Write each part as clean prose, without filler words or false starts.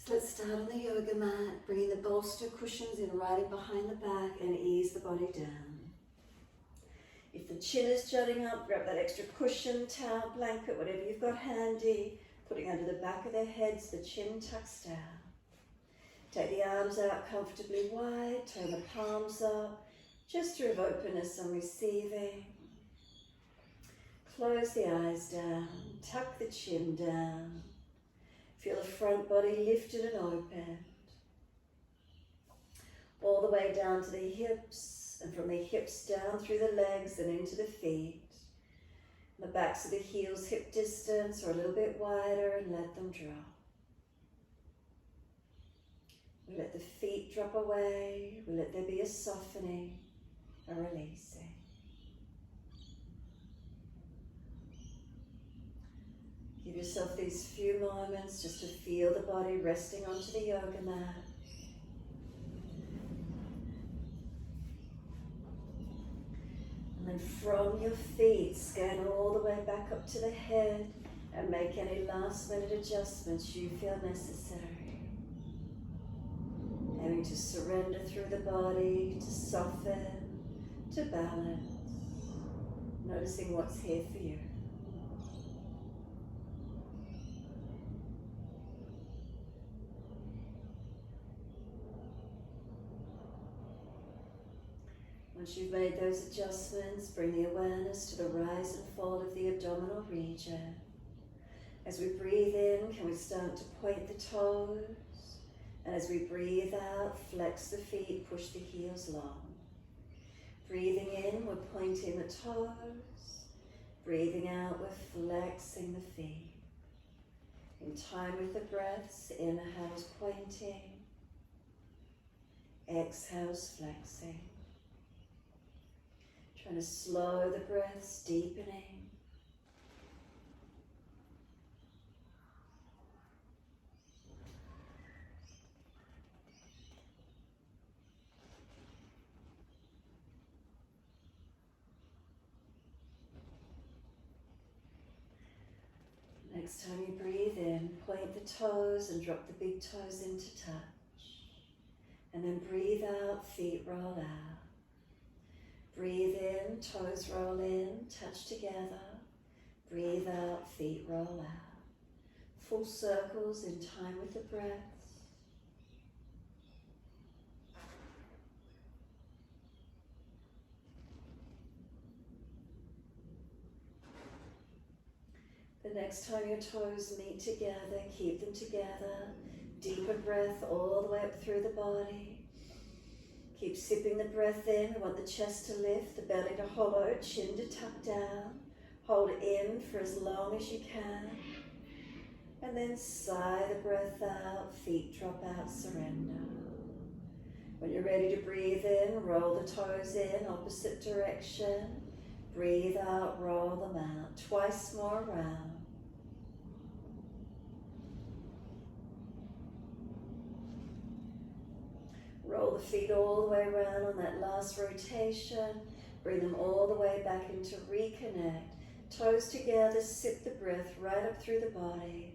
Let's start on the yoga mat, bringing the bolster cushions in right in behind the back and ease the body down. If the chin is jutting up, grab that extra cushion, towel, blanket, whatever you've got handy, putting under the back of their heads, the chin tucks down. Take the arms out comfortably wide, turn the palms up, gesture of openness on receiving. Close the eyes down, tuck the chin down. Feel the front body lifted and opened. All the way down to the hips, and from the hips down through the legs and into the feet. The backs of the heels hip distance or a little bit wider, and let them drop. We let the feet drop away. We let there be a softening, a releasing. Give yourself these few moments just to feel the body resting onto the yoga mat. And then from your feet, scan all the way back up to the head and make any last minute adjustments you feel necessary. Aiming to surrender through the body, to soften, to balance. Noticing what's here for you. Once you've made those adjustments, bring the awareness to the rise and fall of the abdominal region. As we breathe in, can we start to point the toes? And as we breathe out, flex the feet, push the heels long. Breathing in, we're pointing the toes. Breathing out, we're flexing the feet. In time with the breaths, inhales pointing, exhales flexing. Trying to slow the breaths, deepening. Next time you breathe in, point the toes and drop the big toes into touch. And then breathe out, feet roll out. Breathe in, toes roll in, touch together. Breathe out, feet roll out. Full circles in time with the breaths. The next time your toes meet together, keep them together. Deeper breath all the way up through the body. Keep sipping the breath in. We want the chest to lift, the belly to hollow, chin to tuck down. Hold in for as long as you can. And then sigh the breath out, feet drop out, surrender. When you're ready to breathe in, roll the toes in, opposite direction. Breathe out, roll them out. Twice more around. Roll the feet all the way around on that last rotation. Bring them all the way back into reconnect. Toes together, sip the breath right up through the body.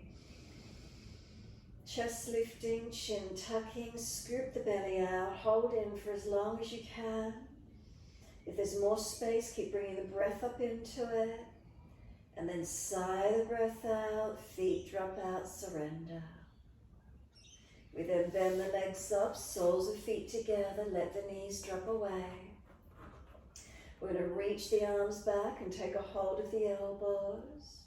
Chest lifting, chin tucking, scoop the belly out. Hold in for as long as you can. If there's more space, keep bringing the breath up into it. And then sigh the breath out, feet drop out, surrender. We then bend the legs up, soles of feet together, let the knees drop away. We're going to reach the arms back and take a hold of the elbows.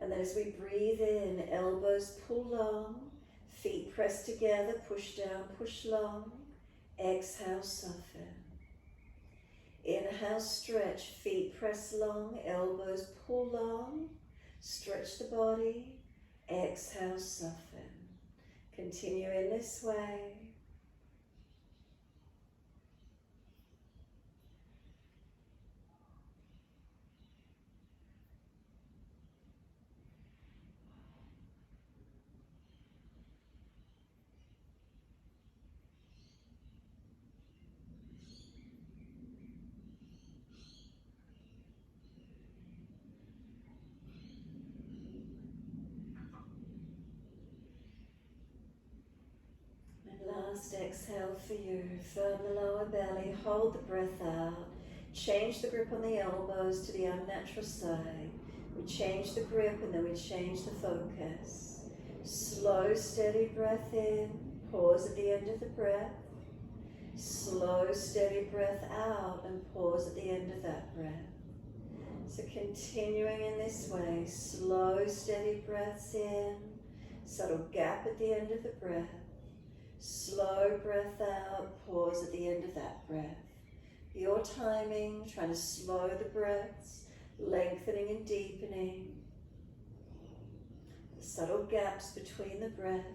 And then as we breathe in, elbows pull long, feet press together, push down, push long. Exhale, soften. Inhale, stretch, feet press long, elbows pull long. Stretch the body. Exhale, soften. Continue in this way. last exhale for you. Firm the lower belly, hold the breath out. Change the grip on the elbows to the unnatural side. We change the grip and then we change the focus. Slow, steady breath in. Pause at the end of the breath. Slow, steady breath out and pause at the end of that breath. So continuing in this way, slow, steady breaths in, subtle gap at the end of the breath. Slow breath out, pause at the end of that breath. Your timing, trying to slow the breaths, lengthening and deepening. The subtle gaps between the breaths.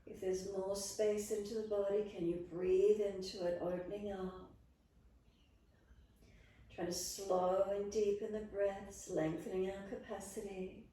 If there's more space into the body, can you breathe into it, opening up? Trying to slow and deepen the breaths, lengthening our capacity.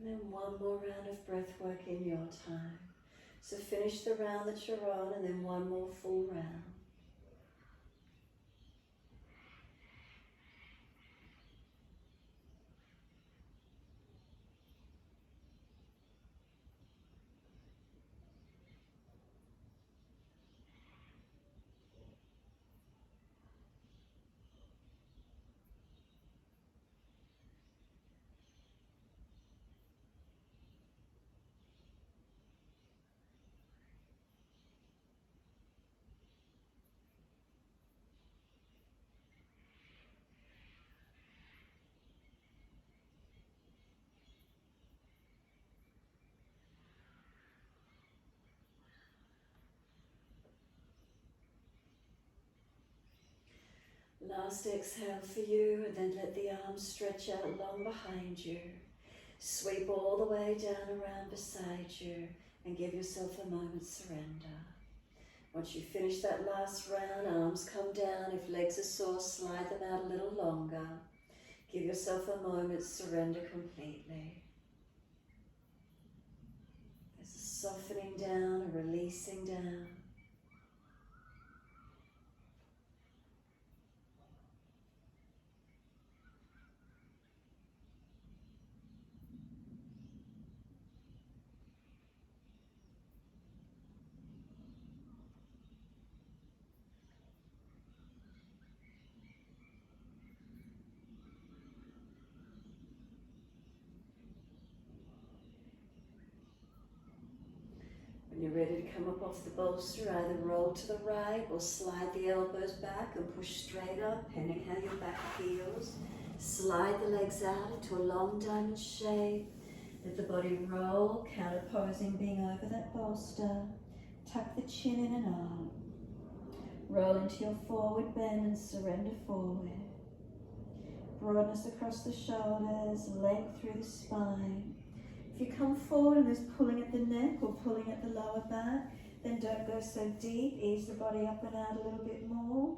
And then one more round of breath work in your time. So finish the round that you're on and then one more full round. Last exhale for you, and then let the arms stretch out long behind you. Sweep all the way down around beside you and give yourself a moment's surrender. Once you finish that last round, arms come down. If legs are sore, slide them out a little longer. Give yourself a moment's surrender completely. There's a softening down, a releasing down. When you're ready to come up off the bolster, either roll to the right or slide the elbows back and push straight up, depending how your back feels. Slide the legs out into a long diamond shape. Let the body roll, counterposing, being over that bolster. Tuck the chin in and up. Roll into your forward bend and surrender forward. Broadness across the shoulders, length through the spine. If you come forward and there's pulling at the neck or pulling at the lower back, then don't go so deep. Ease the body up and out a little bit more.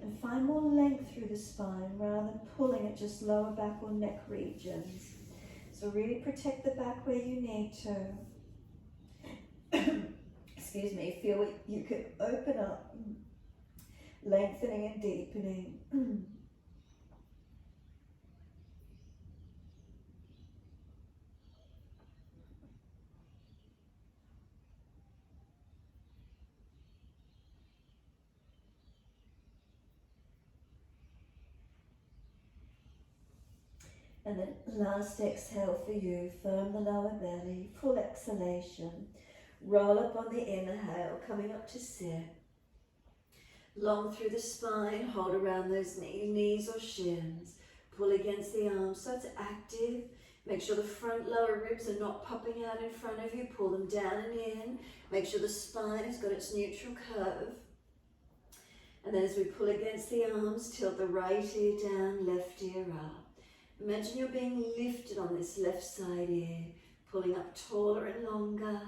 And find more length through the spine rather than pulling at just lower back or neck regions. So really protect the back where you need to. Excuse me, feel it. You can open up lengthening and deepening. And then last exhale for you, firm the lower belly, full exhalation. Roll up on the inhale, coming up to sit. Long through the spine, hold around those knees or shins. Pull against the arms so it's active. Make sure the front lower ribs are not popping out in front of you. Pull them down and in. Make sure the spine has got its neutral curve. And then as we pull against the arms, tilt the right ear down, left ear up. Imagine you're being lifted on this left side ear, pulling up taller and longer.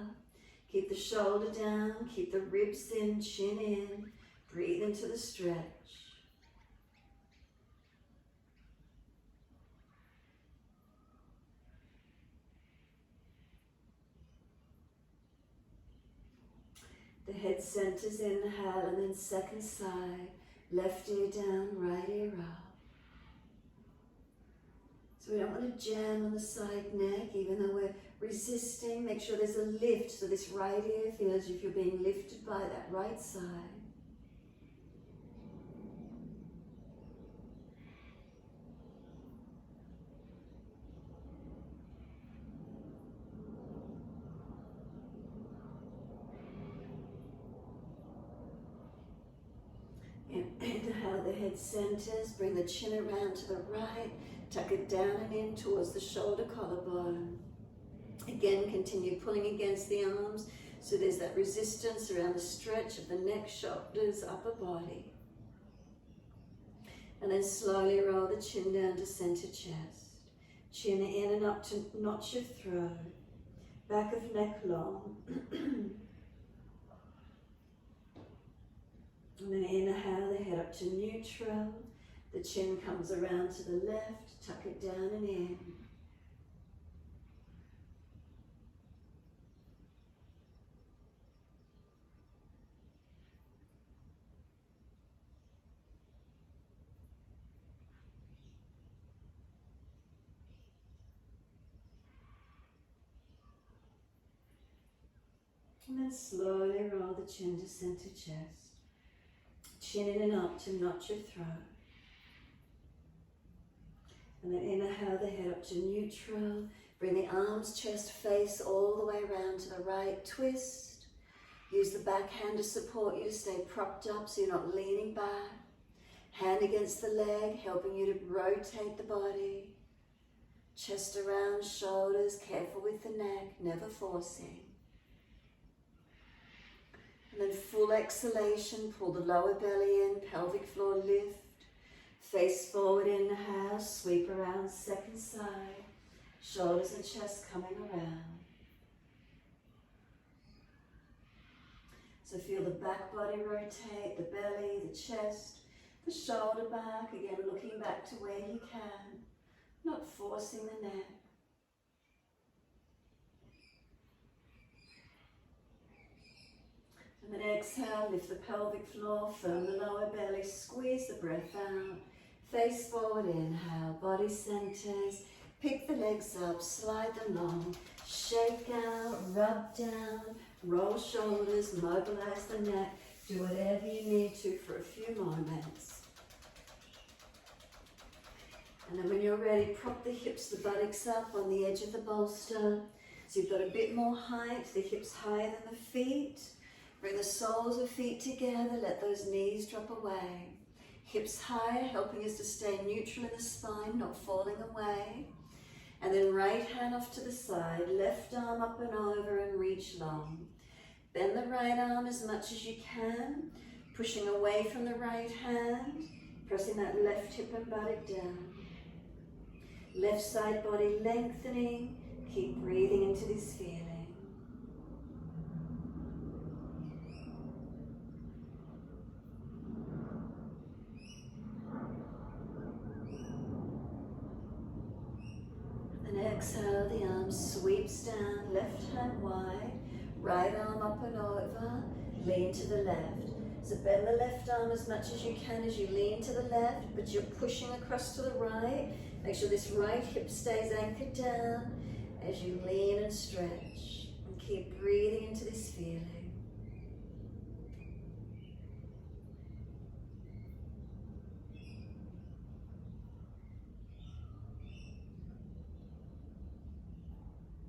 Keep the shoulder down, keep the ribs in, chin in. Breathe into the stretch. The head centers, inhale, and then second side. Left ear down, right ear up. So we don't want to jam on the side neck, even though we're resisting. Make sure there's a lift, so this right ear feels as if you're being lifted by that right side. Inhale, the head centers, bring the chin around to the right, tuck it down and in towards the shoulder collarbone. Again, continue pulling against the arms, so there's that resistance around the stretch of the neck, shoulders, upper body. And then slowly roll the chin down to center chest. Chin in and up to notch your throat. Back of neck long. And then inhale, the head up to neutral. The chin comes around to the left, tuck it down and in. And then slowly roll the chin to center chest. Chin in and up to notch your throat. And then inhale the head up to neutral. Bring the arms, chest, face all the way around to the right. Twist. Use the back hand to support you to stay propped up so you're not leaning back. Hand against the leg, helping you to rotate the body. Chest around, shoulders, careful with the neck, never forcing. And then full exhalation, pull the lower belly in, pelvic floor lift. Face forward, inhale, sweep around, second side. Shoulders and chest coming around. So feel the back body rotate, the belly, the chest, the shoulder back. Again, looking back to where you can, not forcing the neck. And then exhale, lift the pelvic floor, firm the lower belly, squeeze the breath out. Face forward, inhale, body centers. Pick the legs up, slide them long. Shake out, rub down, roll shoulders, mobilize the neck. Do whatever you need to for a few moments. And then when you're ready, prop the hips, the buttocks up on the edge of the bolster. So you've got a bit more height, the hips higher than the feet. Bring the soles of feet together, let those knees drop away. Hips higher, helping us to stay neutral in the spine, not falling away. And then right hand off to the side, left arm up and over and reach long. Bend the right arm as much as you can, pushing away from the right hand, pressing that left hip and buttock down. Left side body lengthening, keep breathing into this feeling. Exhale, the arm sweeps down, left hand wide, right arm up and over, lean to the left. So bend the left arm as much as you can as you lean to the left, but you're pushing across to the right. Make sure this right hip stays anchored down as you lean and stretch. And keep breathing into this feeling.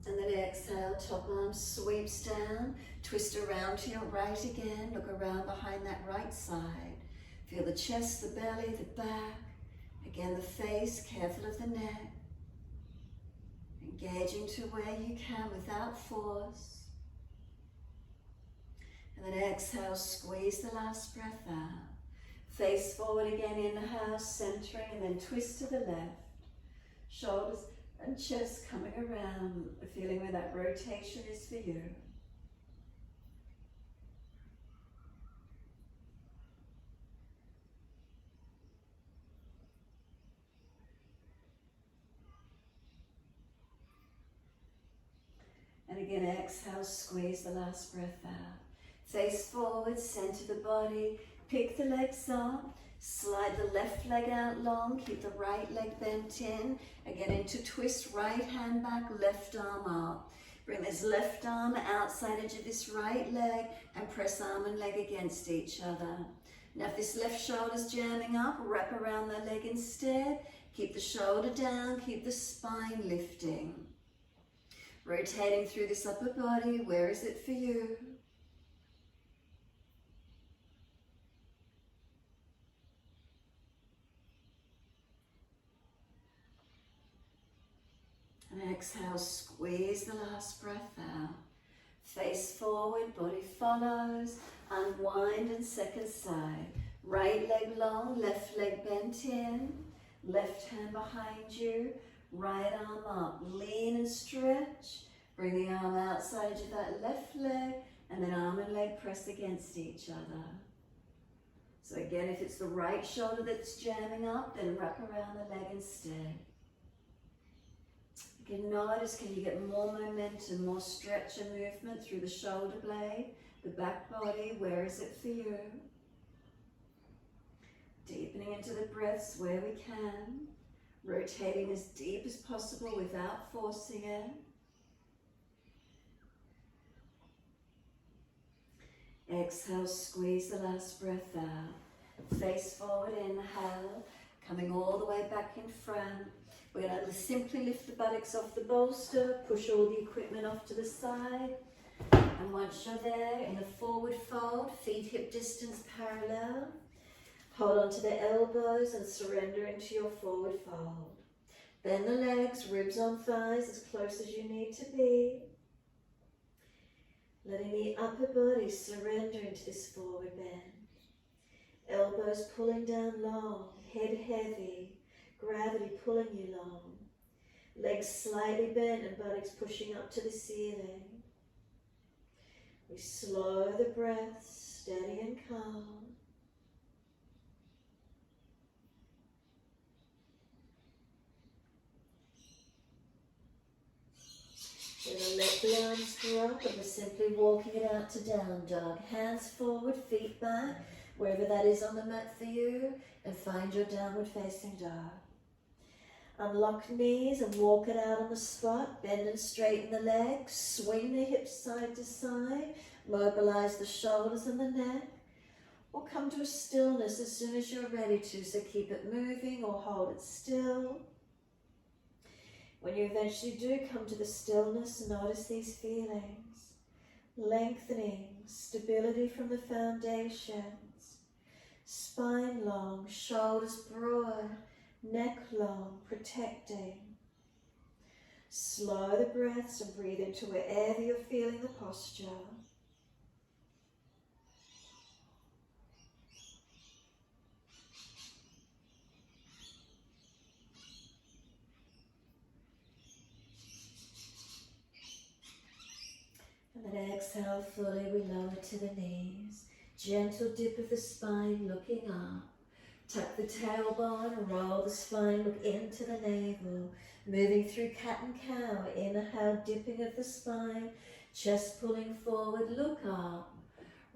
And then exhale, top arm sweeps down, twist around to your right again, look around behind that right side. Feel the chest, the belly, the back, again the face, careful of the neck. Engaging to where you can without force. And then exhale, squeeze the last breath out. Face forward again, inhale, centering, and then twist to the left. Shoulders and chest coming around, feeling where that rotation is for you. And again, exhale, squeeze the last breath out. Face forward, center the body, pick the legs up. Slide the left leg out long, keep the right leg bent in. Again into twist, right hand back, left arm up. Bring this left arm outside edge of this right leg and press arm and leg against each other. Now if this left shoulder's jamming up, wrap around the leg instead. Keep the shoulder down, keep the spine lifting. Rotating through this upper body, where is it for you? And exhale, squeeze the last breath out. Face forward, body follows. Unwind and second side. Right leg long, left leg bent in. Left hand behind you. Right arm up. Lean and stretch. Bring the arm outside of that left leg. And then arm and leg press against each other. So again, if it's the right shoulder that's jamming up, then wrap around the leg instead. Again, notice, can you get more momentum, more stretch and movement through the shoulder blade, the back body, where is it for you? Deepening into the breaths where we can, rotating as deep as possible without forcing it. Exhale, squeeze the last breath out. Face forward, inhale, coming all the way back in front. We're going to simply lift the buttocks off the bolster, push all the equipment off to the side. And once you're there, in a forward fold, feet hip distance parallel. Hold onto the elbows and surrender into your forward fold. Bend the legs, ribs on thighs, as close as you need to be. Letting the upper body surrender into this forward bend. Elbows pulling down long, head heavy. Gravity pulling you long. Legs slightly bent and buttocks pushing up to the ceiling. We slow the breath, steady and calm. We're going to let the arms drop and we're simply walking it out to down dog. Hands forward, feet back, wherever that is on the mat for you, and find your downward facing dog. Unlock knees and walk it out on the spot. Bend and straighten the legs. Swing the hips side to side. Mobilize the shoulders and the neck. Or come to a stillness as soon as you're ready to. So keep it moving or hold it still. When you eventually do come to the stillness, notice these feelings. Lengthening, stability from the foundations. Spine long, shoulders broad. Neck long, protecting. Slow the breaths and breathe into wherever you're feeling the posture. And then exhale fully, we lower to the knees. Gentle dip of the spine, looking up. Tuck the tailbone, roll the spine, look into the navel. Moving through cat and cow, inhale, dipping of the spine. Chest pulling forward, look up.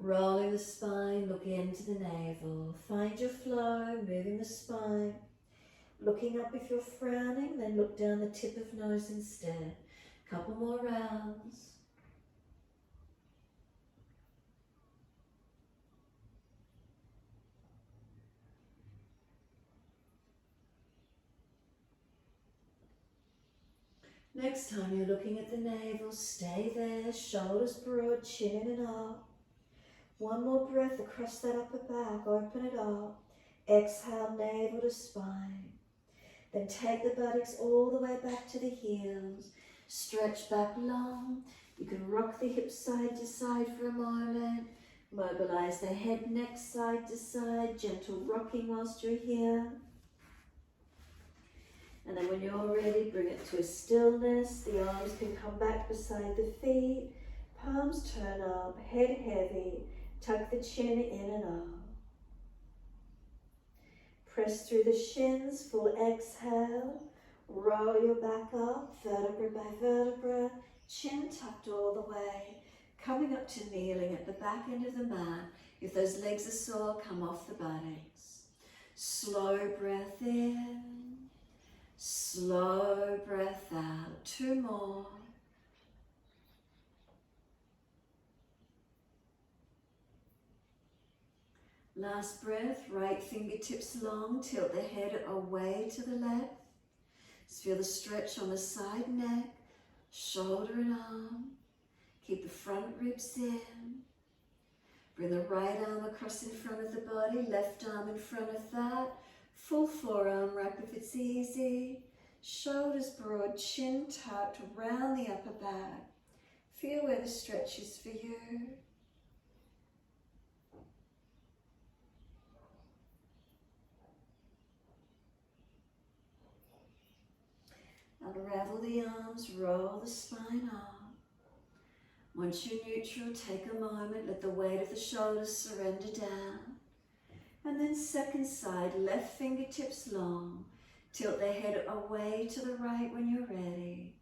Rolling the spine, look into the navel. Find your flow, moving the spine. Looking up if you're frowning, then look down the tip of nose instead. Couple more rounds. Next time you're looking at the navel, stay there, shoulders broad, chin in and up. One more breath across that upper back, open it up. Exhale, navel to spine. Then take the buttocks all the way back to the heels. Stretch back long. You can rock the hips side to side for a moment. Mobilize the head, neck side to side. Gentle rocking whilst you're here. And then when you're ready, bring it to a stillness. The arms can come back beside the feet. Palms turn up, head heavy. Tuck the chin in and up. Press through the shins, full exhale. Roll your back up, vertebra by vertebra. Chin tucked all the way. Coming up to kneeling at the back end of the mat. If those legs are sore, come off the buttocks. Slow breath in. Slow breath out. 2 more. Last breath, right fingertips long, tilt the head away to the left. Just feel the stretch on the side neck, shoulder and arm. Keep the front ribs in. Bring the right arm across in front of the body, left arm in front of that. Full forearm wrap if it's easy. Shoulders broad, chin tucked, round the upper back. Feel where the stretch is for you. Unravel the arms, roll the spine up. Once you're neutral, take a moment, let the weight of the shoulders surrender down. And then second side, left fingertips long. Tilt the head away to the right when you're ready.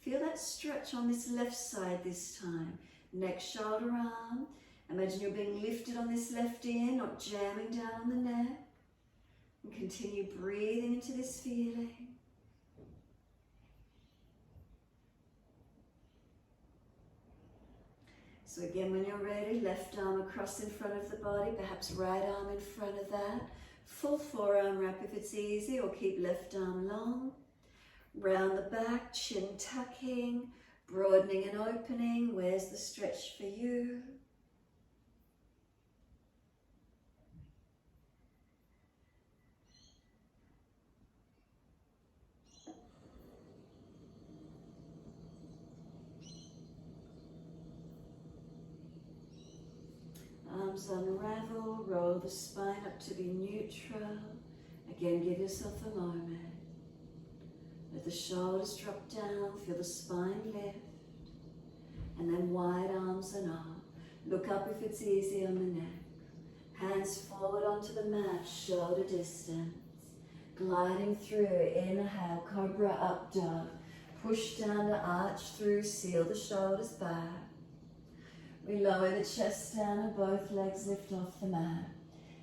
Feel that stretch on this left side this time. Neck, shoulder, arm. Imagine you're being lifted on this left ear, not jamming down on the neck. And continue breathing into this feeling. So again, when you're ready, left arm across in front of the body, perhaps right arm in front of that. Full forearm wrap if it's easy, or keep left arm long. Round the back, chin tucking, broadening and opening. Where's the stretch for you? Arms unravel, roll the spine up to be neutral. Again, give yourself a moment. Let the shoulders drop down, feel the spine lift. And then wide arms and up. Look up if it's easy on the neck. Hands forward onto the mat, shoulder distance. Gliding through, inhale, cobra up dog. Push down to arch through, seal the shoulders back. We lower the chest down and both legs lift off the mat.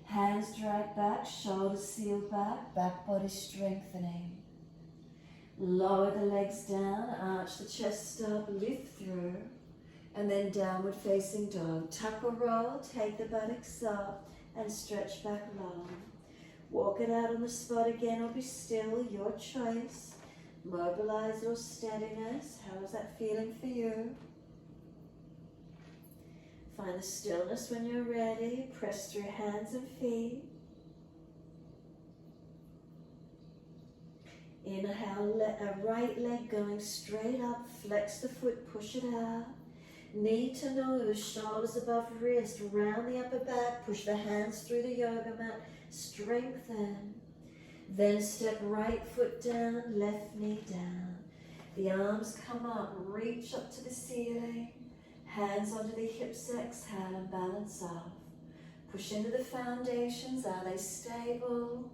Hands drag back, shoulders seal back, back body strengthening. Lower the legs down, arch the chest up, lift through, and then downward facing dog. Tuck or roll, take the buttocks up and stretch back long. Walk it out on the spot again or be still, your choice. Mobilize your steadiness. How is that feeling for you? Find the stillness when you're ready. Press through hands and feet. Inhale, let a right leg going straight up. Flex the foot, push it out. Knee to nose, shoulders above wrist. Round the upper back, push the hands through the yoga mat. Strengthen. Then step right foot down, left knee down. The arms come up, reach up to the ceiling. Hands onto the hips, exhale and balance off. Push into the foundations, are they stable?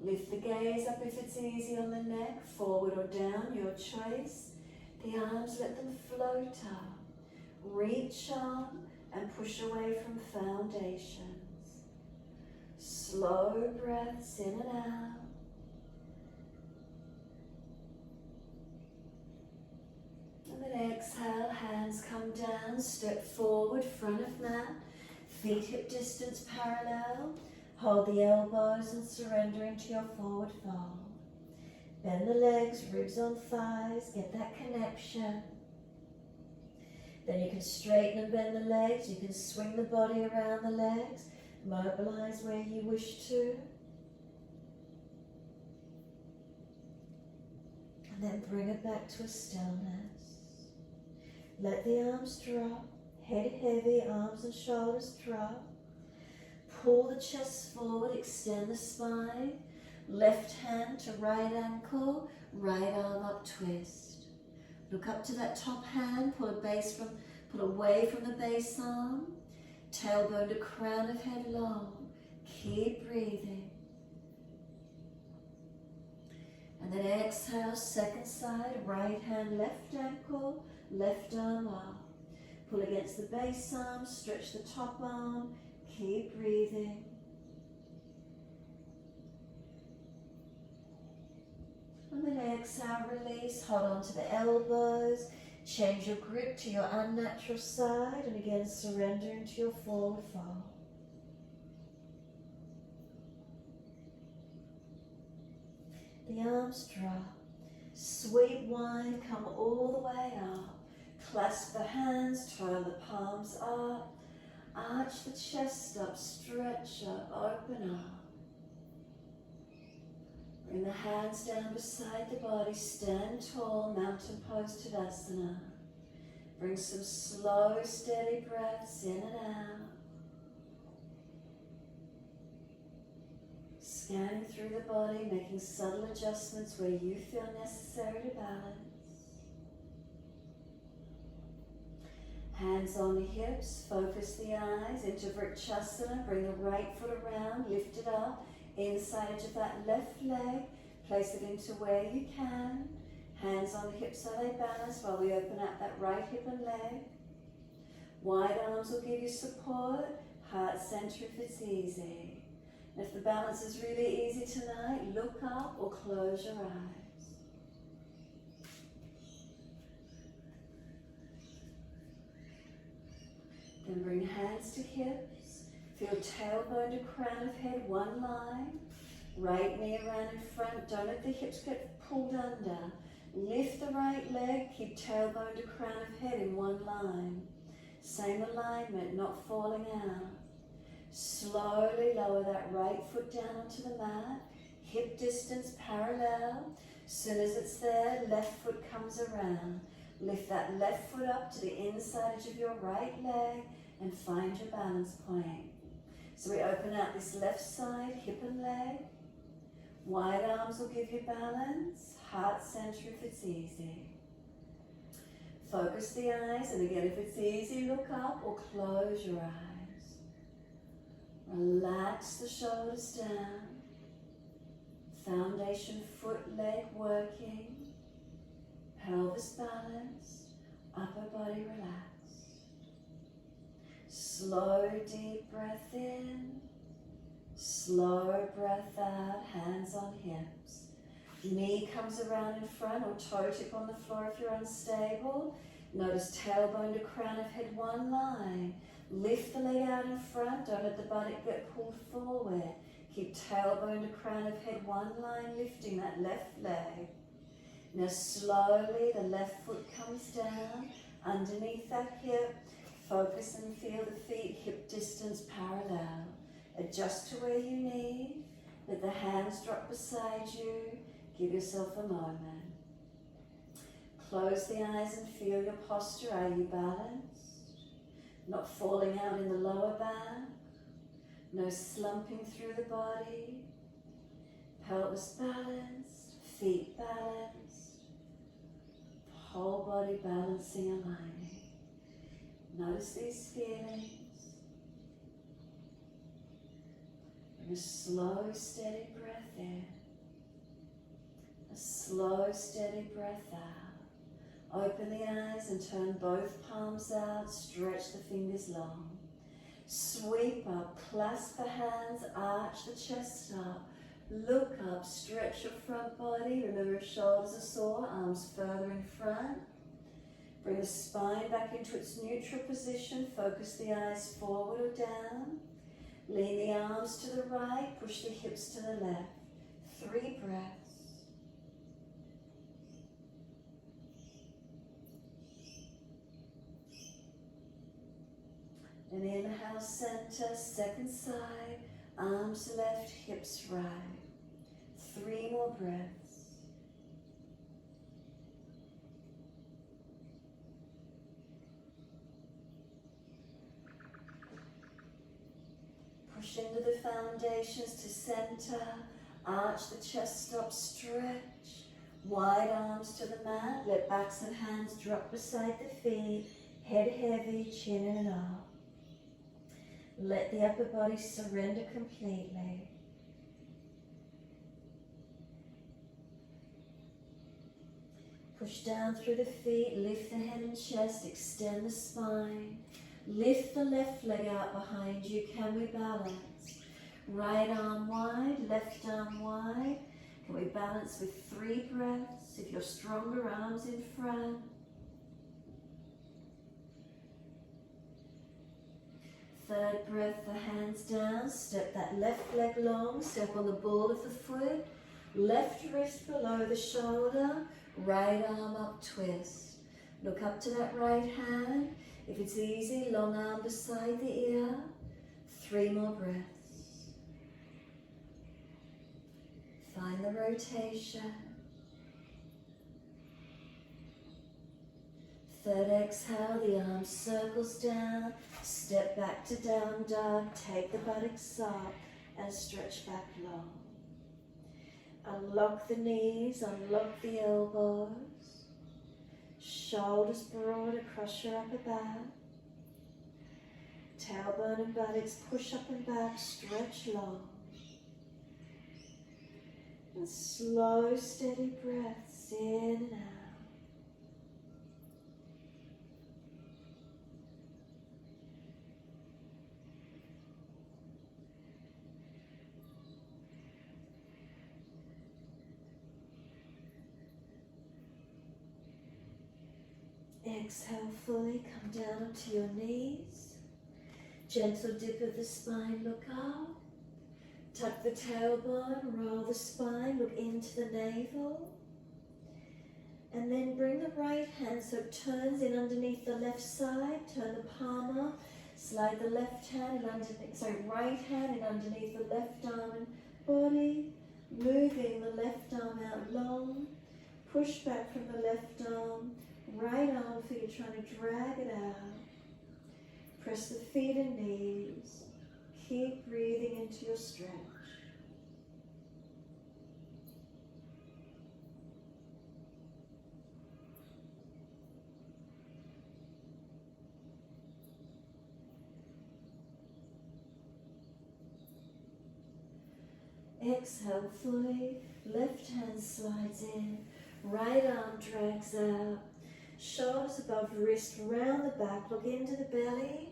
Lift the gaze up if it's easy on the neck, forward or down, your choice. The arms, let them float up. Reach on and push away from foundations. Slow breaths in and out. And then exhale, hands come down, step forward, front of mat, feet hip distance parallel. Hold the elbows and surrender into your forward fold. Bend the legs, ribs on thighs, get that connection. Then you can straighten and bend the legs, you can swing the body around the legs, mobilize where you wish to. And then bring it back to a stillness. Let the arms drop, head heavy, arms and shoulders drop. Pull the chest forward, extend the spine. Left hand to right ankle, right arm up, twist. Look up to that top hand, pull away from the base arm. Tailbone to crown of head long. Keep breathing. And then exhale, second side, right hand, left ankle, left arm up. Pull against the base arm, stretch the top arm, keep breathing. And then exhale, release, hold on to the elbows, change your grip to your unnatural side, and again surrender into your forward fold. The arms drop, sweep wide, come all the way up, clasp the hands, turn the palms up, arch the chest up, stretch up, open up. Bring the hands down beside the body, stand tall, mountain pose Tadasana. Bring some slow, steady breaths in and out. Scanning through the body, making subtle adjustments where you feel necessary to balance. Hands on the hips, focus the eyes into Vrikshasana, bring the right foot around, lift it up. Inside edge of that left leg, place it into where you can. Hands on the hips so they balance while we open up that right hip and leg. Wide arms will give you support, heart center if it's easy. And if the balance is really easy tonight, look up or close your eyes. Then bring hands to hips. Feel tailbone to crown of head, one line. Right knee around in front. Don't let the hips get pulled under. Lift the right leg. Keep tailbone to crown of head in one line. Same alignment, not falling out. Slowly lower that right foot down onto the mat. Hip distance parallel. Soon as it's there, left foot comes around. Lift that left foot up to the inside edge of your right leg and find your balance point. So we open out this left side, hip and leg. Wide arms will give you balance. Heart center if it's easy. Focus the eyes, and again, if it's easy, look up or close your eyes. Relax the shoulders down. Foundation, foot, leg working. Pelvis balanced. Upper body relaxed. Slow, deep breath in, slow breath out, hands on hips. Knee comes around in front or toe tip on the floor if you're unstable. Notice tailbone to crown of head, one line. Lift the leg out in front, don't let the buttock get pulled forward. Keep tailbone to crown of head, one line, lifting that left leg. Now slowly the left foot comes down underneath that hip. Focus and feel the feet hip distance parallel. Adjust to where you need. Let the hands drop beside you. Give yourself a moment. Close the eyes and feel your posture. Are you balanced? Not falling out in the lower back. No slumping through the body. Pelvis balanced. Feet balanced. Whole body balancing, aligning. Notice these feelings. Bring a slow, steady breath in. A slow, steady breath out. Open the eyes and turn both palms out, stretch the fingers long. Sweep up, clasp the hands, arch the chest up. Look up, stretch your front body. Remember if shoulders are sore, arms further in front. Bring the spine back into its neutral position. Focus the eyes forward or down. Lean the arms to the right, push the hips to the left. 3 breaths. And inhale, center, second side, arms left, hips right. 3 more breaths. Push into the foundations to center, arch the chest up, stretch. Wide arms to the mat, let backs and hands drop beside the feet, head heavy, chin in and up. Let the upper body surrender completely. Push down through the feet, lift the head and chest, extend the spine. Lift the left leg out behind you. Can we balance? Right arm wide, left arm wide. Can we balance with 3 breaths? If you're stronger, arms in front. Third breath, the hands down. Step that left leg long. Step on the ball of the foot. Left wrist below the shoulder. Right arm up, twist. Look up to that right hand. If it's easy, long arm beside the ear. 3 more breaths. Find the rotation. Third exhale, the arm circles down. Step back to down dog. Take the buttocks up and stretch back long. Unlock the knees, unlock the elbows. Shoulders broad across your upper back. Tailbone and buttocks push up and back, stretch long. And slow, steady breaths in and out. Exhale fully, come down onto your knees. Gentle dip of the spine, look up. Tuck the tailbone, roll the spine, look into the navel. And then bring the right hand so it turns in underneath the left side. Turn the palm up, slide the left hand in underneath, right hand in underneath the left arm and body. Moving the left arm out long. Push back from the left arm. Right arm for you, trying to drag it out. Press the feet and knees. Keep breathing into your stretch. Exhale fully. Left hand slides in. Right arm drags out. Shoulders above wrist, round the back, look into the belly.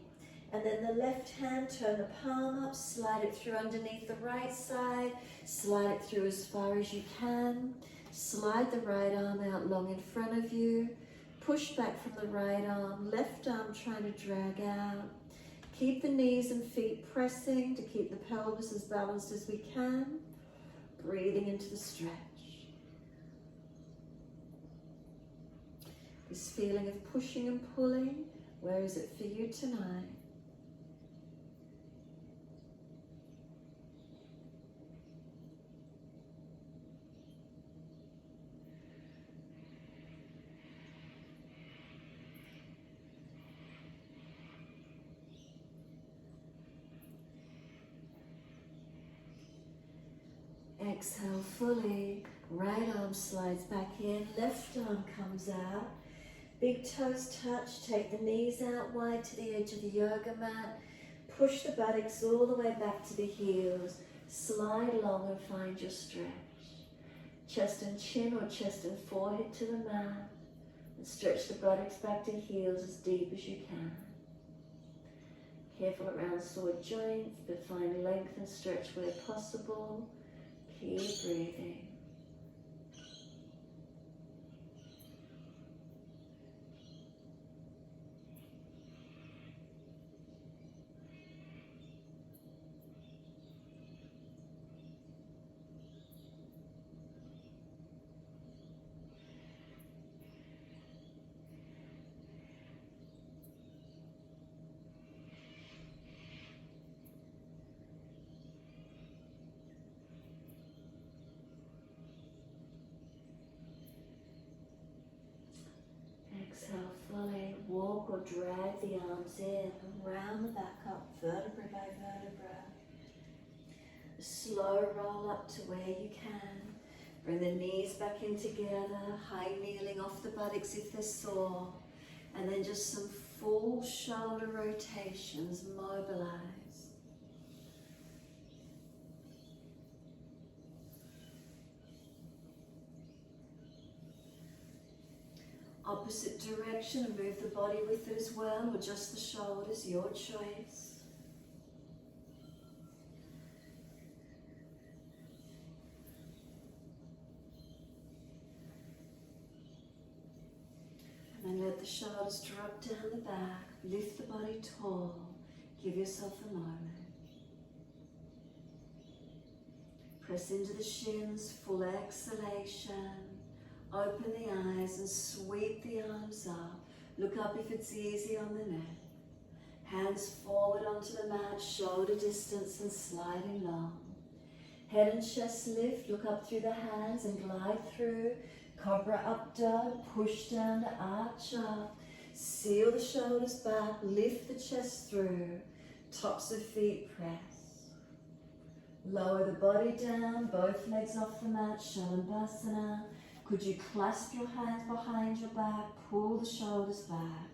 And then the left hand, turn the palm up, slide it through underneath the right side. Slide it through as far as you can. Slide the right arm out long in front of you. Push back from the right arm, left arm trying to drag out. Keep the knees and feet pressing to keep the pelvis as balanced as we can. Breathing into the stretch. This feeling of pushing and pulling, where is it for you tonight? Exhale fully, right arm slides back in, left arm comes out. Big toes touch, take the knees out wide to the edge of the yoga mat. Push the buttocks all the way back to the heels. Slide long and find your stretch. Chest and chin or chest and forehead to the mat. And stretch the buttocks back to heels as deep as you can. Careful around sore joints, but find length and stretch where possible. Keep breathing. Exhale fully. Walk or drag the arms in and round the back up, vertebra by vertebra. A slow roll up to where you can. Bring the knees back in together, high kneeling off the buttocks if they're sore. And then just some full shoulder rotations, mobilize. Opposite direction and move the body with it as well, or just the shoulders, your choice. And then let the shoulders drop down the back, lift the body tall, give yourself a moment. Press into the shins, full exhalation. Open the eyes and sweep the arms up. Look up if it's easy on the neck. Hands forward onto the mat, shoulder distance and sliding long. Head and chest lift, look up through the hands and glide through. Cobra up dog, push down to arch up. Seal the shoulders back, lift the chest through. Tops of feet press. Lower the body down, both legs off the mat, Shalabhasana. Could you clasp your hands behind your back, pull the shoulders back.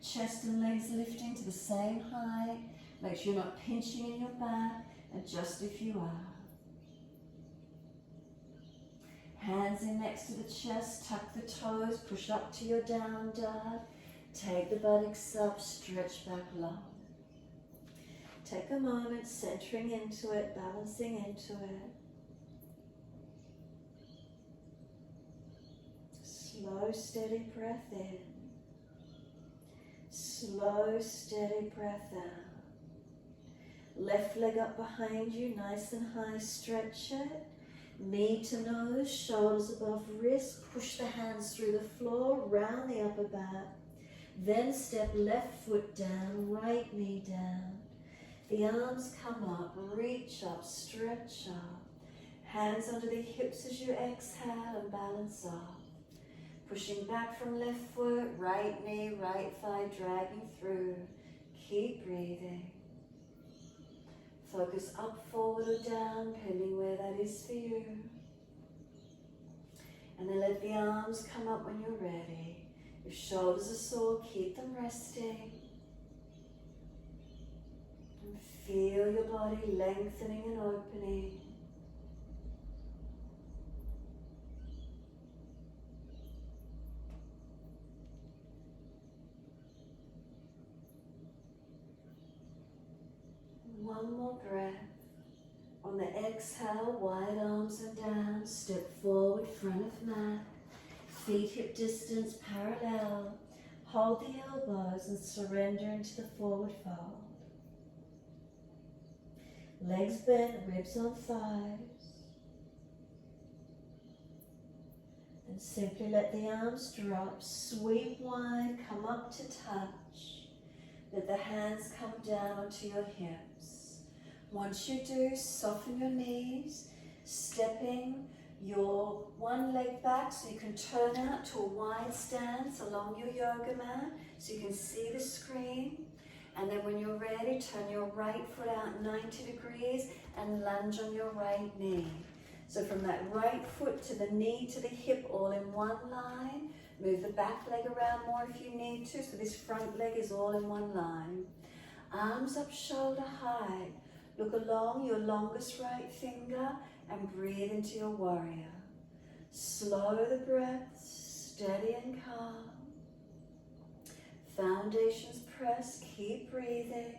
Chest and legs lifting to the same height. Make sure you're not pinching in your back, adjust if you are. Hands in next to the chest, tuck the toes, push up to your down dog. Take the buttocks up, stretch back long. Take a moment, centering into it, balancing into it. Slow, steady breath in. Slow, steady breath out. Left leg up behind you, nice and high, stretch it. Knee to nose, shoulders above wrist, push the hands through the floor, round the upper back. Then step left foot down, right knee down. The arms come up, reach up, stretch up. Hands under the hips as you exhale and balance off. Pushing back from left foot, right knee, right thigh, dragging through. Keep breathing. Focus up, forward or down, depending where that is for you. And then let the arms come up when you're ready. If shoulders are sore, keep them resting. And feel your body lengthening and opening. One more breath. On the exhale, wide arms and down, step forward, front of mat. Feet hip distance parallel. Hold the elbows and surrender into the forward fold. Legs bent, ribs on thighs. And simply let the arms drop, sweep wide, come up to touch. Let the hands come down onto your hips. Once you do, soften your knees, stepping your one leg back so you can turn out to a wide stance along your yoga mat so you can see the screen. And then when you're ready, turn your right foot out 90 degrees and lunge on your right knee. So from that right foot to the knee to the hip all in one line. Move the back leg around more if you need to, so this front leg is all in one line. Arms up shoulder high. Look along your longest right finger and breathe into your warrior. Slow the breath, steady and calm. Foundations pressed, keep breathing.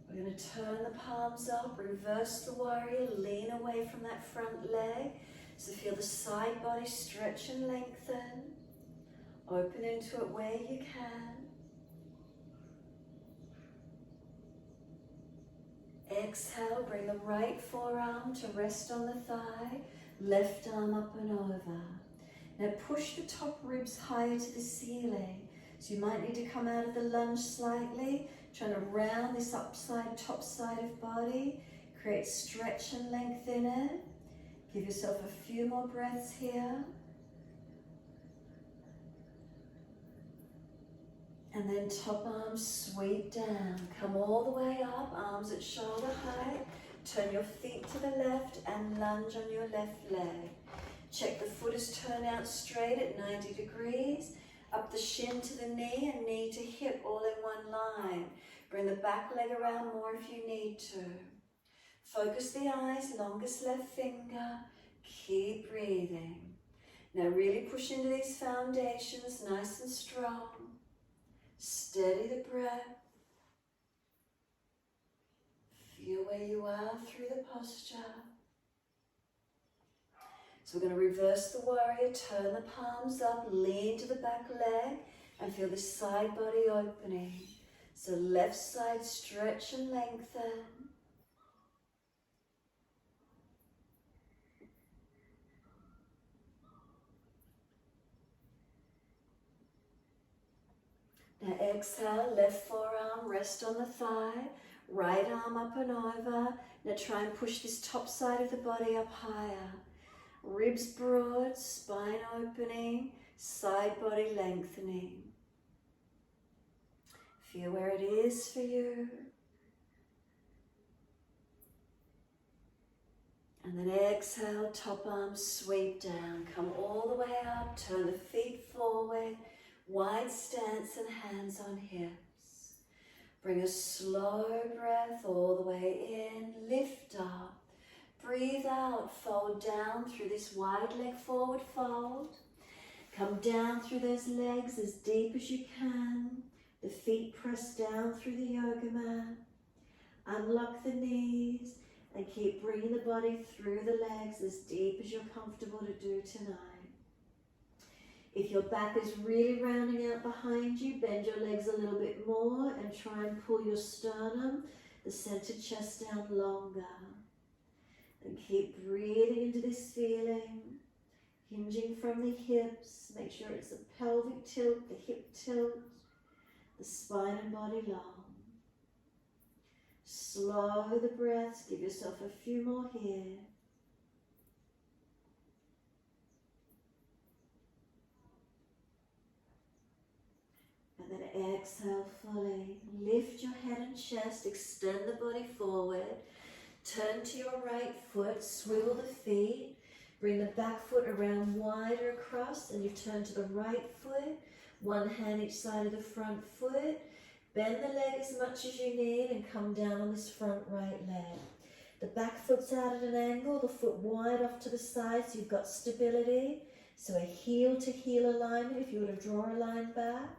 We're going to turn the palms up, reverse the warrior, lean away from that front leg. So feel the side body stretch and lengthen. Open into it where you can. Exhale, bring the right forearm to rest on the thigh, left arm up and over. Now push the top ribs higher to the ceiling. So you might need to come out of the lunge slightly, trying to round this upside, top side of body, create stretch and length in it. Give yourself a few more breaths here. And then top arms sweep down. Come all the way up, arms at shoulder height. Turn your feet to the left and lunge on your left leg. Check the foot is turned out straight at 90 degrees. Up the shin to the knee and knee to hip all in one line. Bring the back leg around more if you need to. Focus the eyes, longest left finger. Keep breathing. Now really push into these foundations, nice and strong. Steady the breath. Feel where you are through the posture. So we're going to reverse the warrior, turn the palms up, lean to the back leg, and feel the side body opening. So left side stretch and lengthen. Now exhale, left forearm, rest on the thigh, right arm up and over. Now try and push this top side of the body up higher. Ribs broad, spine opening, side body lengthening. Feel where it is for you. And then exhale, top arms sweep down. Come all the way up, turn the feet forward, wide stance and hands on hips. Bring a slow breath all the way in, lift up. Breathe out, fold down through this wide leg forward fold. Come down through those legs as deep as you can. The feet press down through the yoga mat. Unlock the knees and keep bringing the body through the legs as deep as you're comfortable to do tonight. If your back is really rounding out behind you, bend your legs a little bit more and try and pull your sternum, the center chest down longer. And keep breathing into this feeling, hinging from the hips. Make sure it's the pelvic tilt, the hip tilt, the spine and body long. Slow the breaths, give yourself a few more here. And then exhale fully. Lift your head and chest, extend the body forward. Turn to your right foot, swivel the feet, bring the back foot around wider across, and you turn to the right foot, one hand each side of the front foot. Bend the leg as much as you need and come down on this front right leg. The back foot's out at an angle, the foot wide off to the side so you've got stability. So a heel to heel alignment if you were to draw a line back.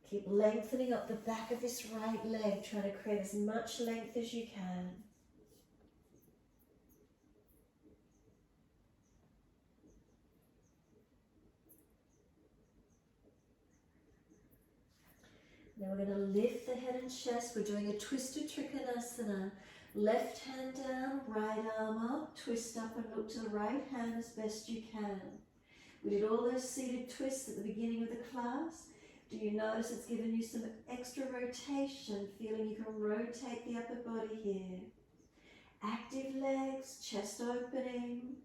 Keep lengthening up the back of this right leg, trying to create as much length as you can. Now we're going to lift the head and chest. We're doing a twisted trikonasana. Left hand down, right arm up, twist up and look to the right hand as best you can. We did all those seated twists at the beginning of the class. Do you notice it's given you some extra rotation, feeling you can rotate the upper body here. Active legs, chest opening.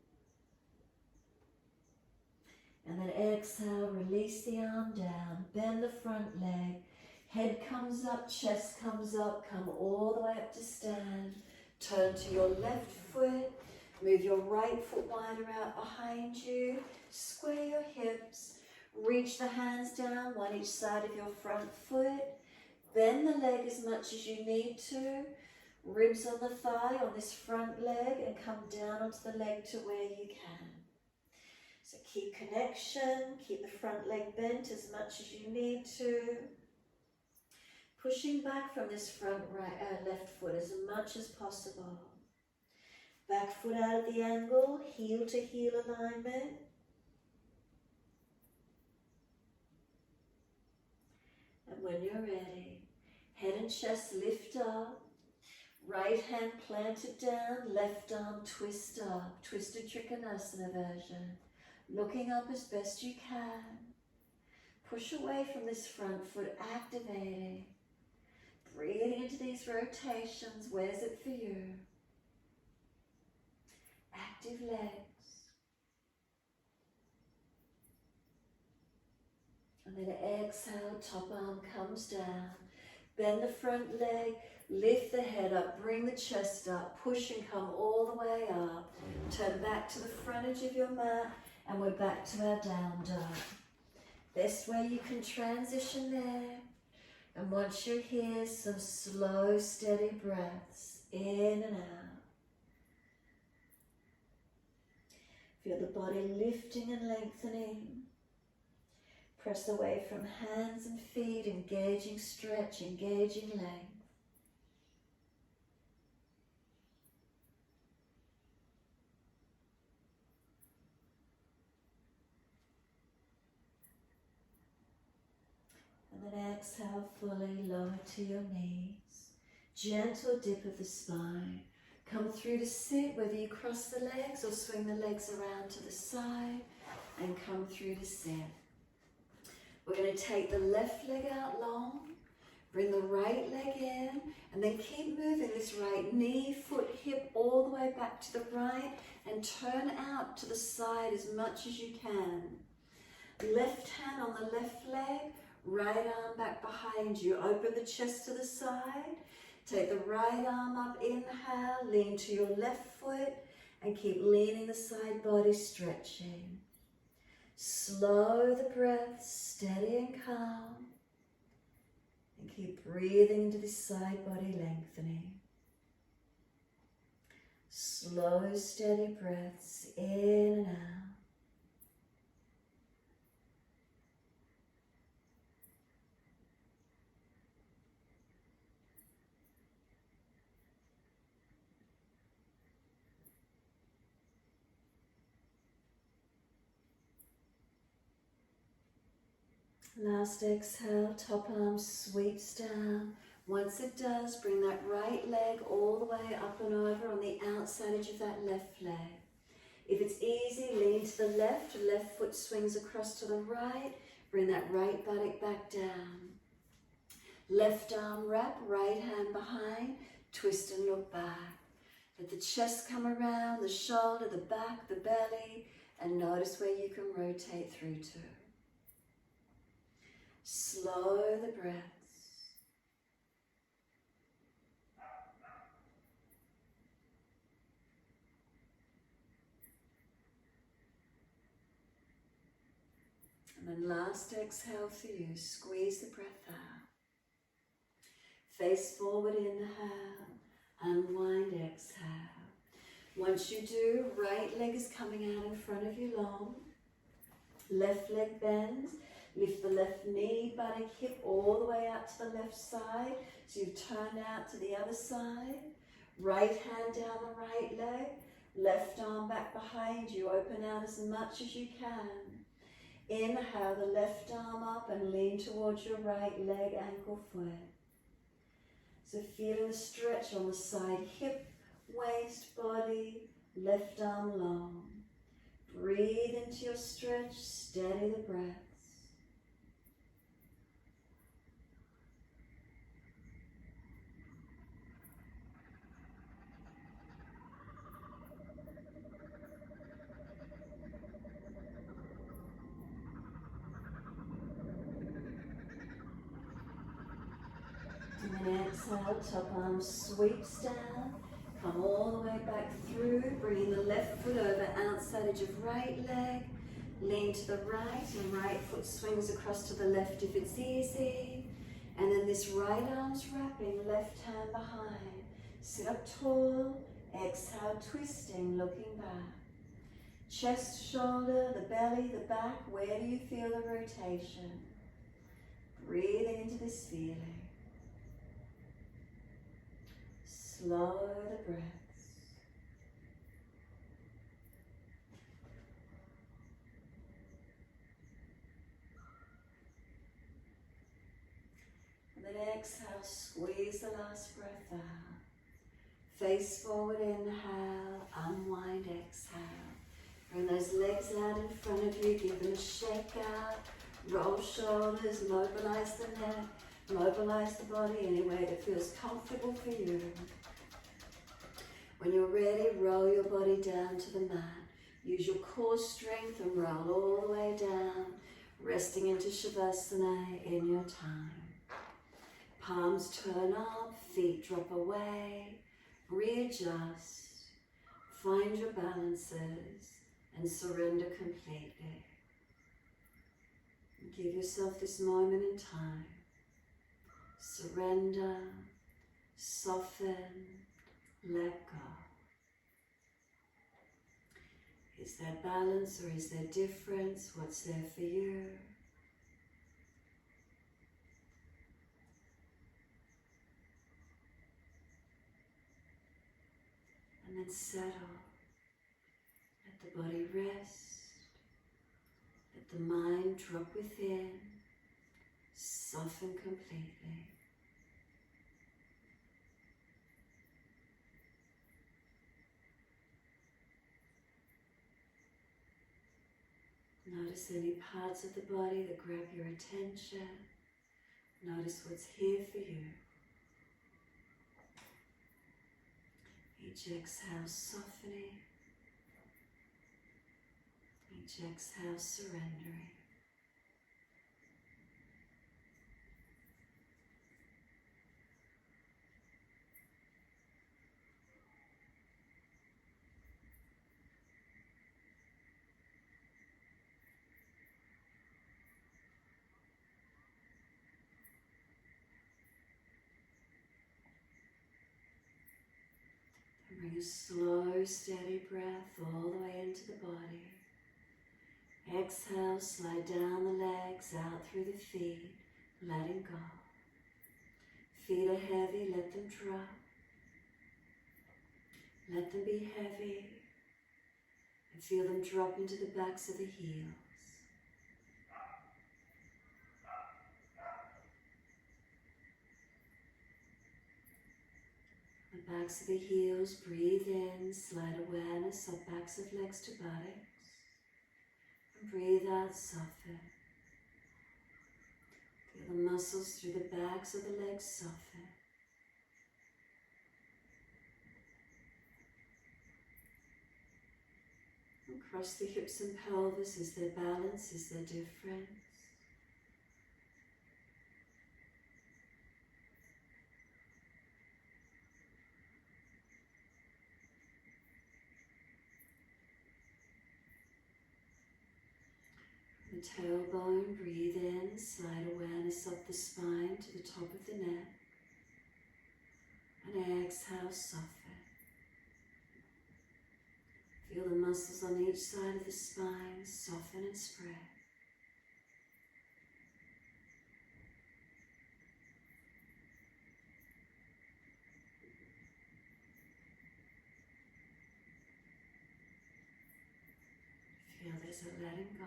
And then exhale, release the arm down, bend the front leg. Head comes up, chest comes up, come all the way up to stand. Turn to your left foot, move your right foot wider out behind you. Square your hips, reach the hands down, one each side of your front foot. Bend the leg as much as you need to. Ribs on the thigh on this front leg and come down onto the leg to where you can. So keep connection, keep the front leg bent as much as you need to. Pushing back from this left foot as much as possible. Back foot out of the angle, heel to heel alignment. And when you're ready, head and chest lift up. Right hand planted down, left arm twist up. Twisted Trikonasana version. Looking up as best you can. Push away from this front foot, activating. Breathing into these rotations. Where's it for you? Active legs. And then exhale, top arm comes down. Bend the front leg, lift the head up, bring the chest up, push and come all the way up. Turn back to the front edge of your mat, and we're back to our down dog. Best way you can transition there. And once you're here, some slow, steady breaths in and out. Feel the body lifting and lengthening. Press away from hands and feet, engaging stretch, engaging length. And then exhale fully, lower to your knees. Gentle dip of the spine. Come through to sit, whether you cross the legs or swing the legs around to the side, and come through to sit. We're going to take the left leg out long, bring the right leg in, and then keep moving this right knee, foot, hip all the way back to the right, and turn out to the side as much as you can. Left hand on the left leg, right arm back behind you. Open the chest to the side. Take the right arm up, inhale, lean to your left foot, and keep leaning the side body, stretching. Slow the breath, steady and calm. And keep breathing into this side body lengthening. Slow, steady breaths in and out. Last exhale, top arm sweeps down. Once it does, bring that right leg all the way up and over on the outside edge of that left leg. If it's easy, lean to the left foot swings across to the right. Bring that right buttock back down. Left arm wrap, right hand behind, twist and look back. Let the chest come around, the shoulder, the back, the belly, and notice where you can rotate through to. Slow the breaths. And then last exhale for you, squeeze the breath out. Face forward, inhale, unwind, exhale. Once you do, right leg is coming out in front of you long. Left leg bends. Lift the left knee, buttock, hip all the way out to the left side. So you've turned out to the other side. Right hand down the right leg. Left arm back behind you. Open out as much as you can. Inhale the left arm up and lean towards your right leg, ankle, foot. So feeling the stretch on the side, hip, waist, body, left arm long. Breathe into your stretch, steady the breath. And then exhale, top arm sweeps down. Come all the way back through, bringing the left foot over, outside edge of right leg. Lean to the right, and right foot swings across to the left if it's easy. And then this right arm's wrapping, left hand behind. Sit up tall, exhale, twisting, looking back. Chest, shoulder, the belly, the back, where do you feel the rotation? Breathing into this feeling. Slow the breaths. And then exhale, squeeze the last breath out. Face forward, inhale, unwind, exhale. Bring those legs out in front of you, give them a shake out. Roll shoulders, mobilize the neck, mobilize the body any way that feels comfortable for you. When you're ready, roll your body down to the mat. Use your core strength and roll all the way down, resting into Shavasana in your time. Palms turn up, feet drop away, readjust, find your balances, and surrender completely. Give yourself this moment in time. Surrender, soften, let go. Is there balance or is there difference? What's there for you? And then settle. Let the body rest. Let the mind drop within. Soften completely. Notice any parts of the body that grab your attention. Notice what's here for you. Each exhale softening. Each exhale surrendering. Bring a slow, steady breath all the way into the body. Exhale, slide down the legs, out through the feet, letting go. Feet are heavy, let them drop. Let them be heavy. And feel them drop into the backs of the heels. The backs of the heels, breathe in, slide awareness up backs of legs to buttocks. And breathe out, soften. Feel the muscles through the backs of the legs soften. And cross the hips and pelvis. Is there balance? Is there difference? The tailbone, breathe in, slide awareness up the spine to the top of the neck. And exhale, soften. Feel the muscles on each side of the spine soften and spread. Feel there's a letting go.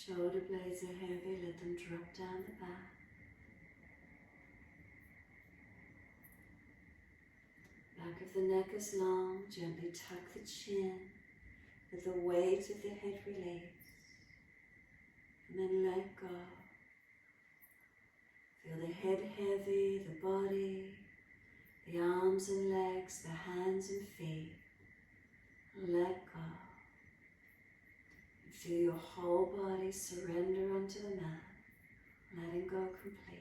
Shoulder blades are heavy, let them drop down the back. Back of the neck is long, gently tuck the chin, let the weight of the head release. And then let go. Feel the head heavy, the body, the arms and legs, the hands and feet. Let go. Feel your whole body surrender onto the mat, letting go completely.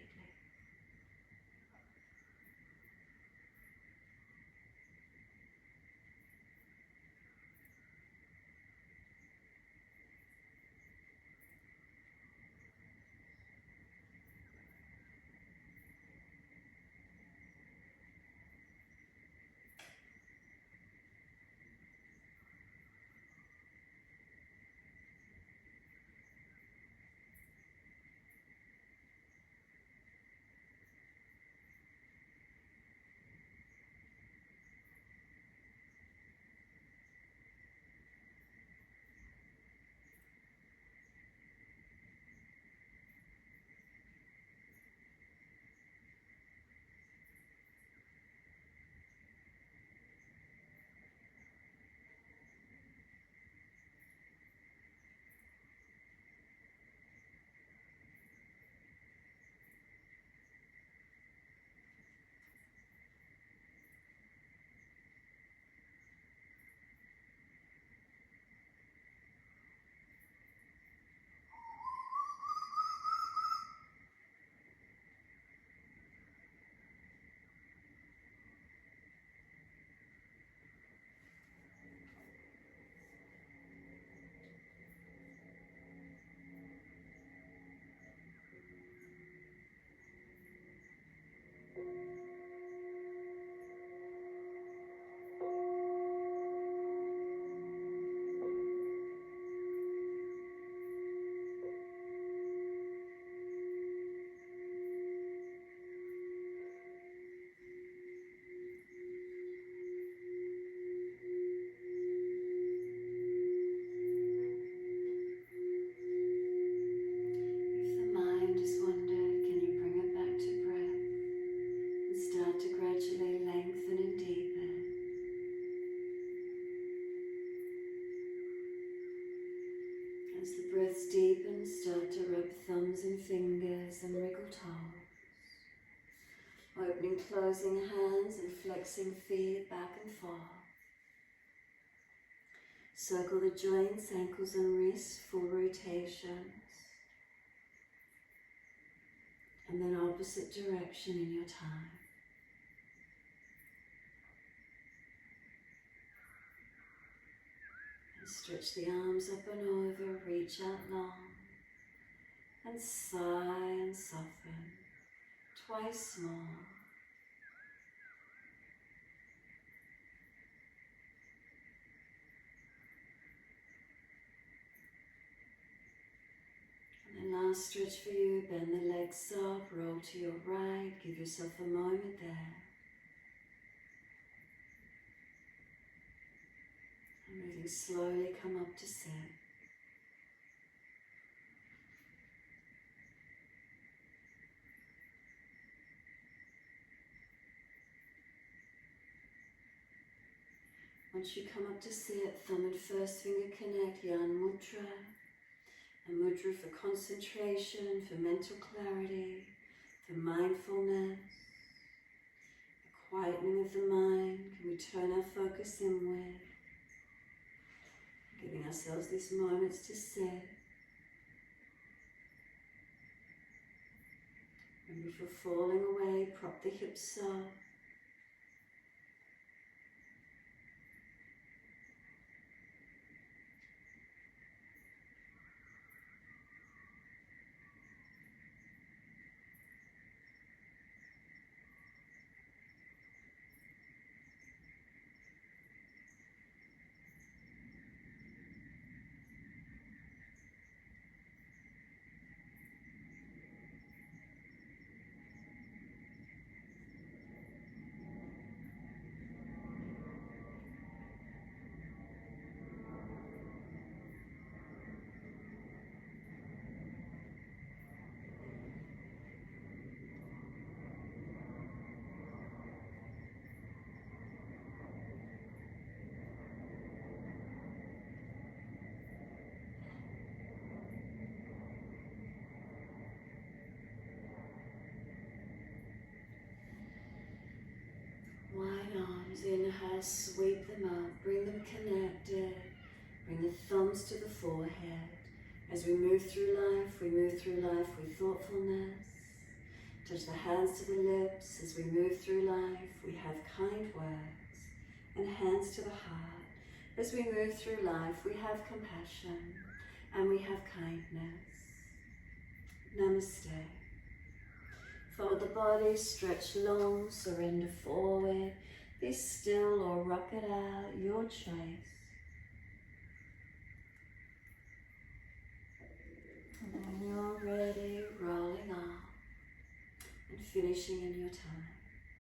As the breaths deepen, start to rub thumbs and fingers and wriggle toes. Opening, closing hands and flexing feet back and forth. Circle the joints, ankles and wrists, full rotations. And then opposite direction in your time. And stretch the arms up and over, reach out long. And sigh and soften. Twice more. And then last stretch for you, bend the legs up, roll to your right, give yourself a moment there. And moving slowly, come up to sit. Once you come up to sit, thumb and first finger connect, Yan Mudra. A mudra for concentration, for mental clarity, for mindfulness, the quietening of the mind. Can we turn our focus inward, giving ourselves these moments to sit. And if you're falling away, prop the hips up. Wide arms, inhale, sweep them up, bring them connected, bring the thumbs to the forehead. As we move through life with thoughtfulness. Touch the hands to the lips. As we move through life, we have kind words, and hands to the heart. As we move through life, we have compassion, and we have kindness. Namaste. Fold the body, stretch long, surrender forward. Be still or rock it out, your choice. And when you're ready, rolling off and finishing in your time.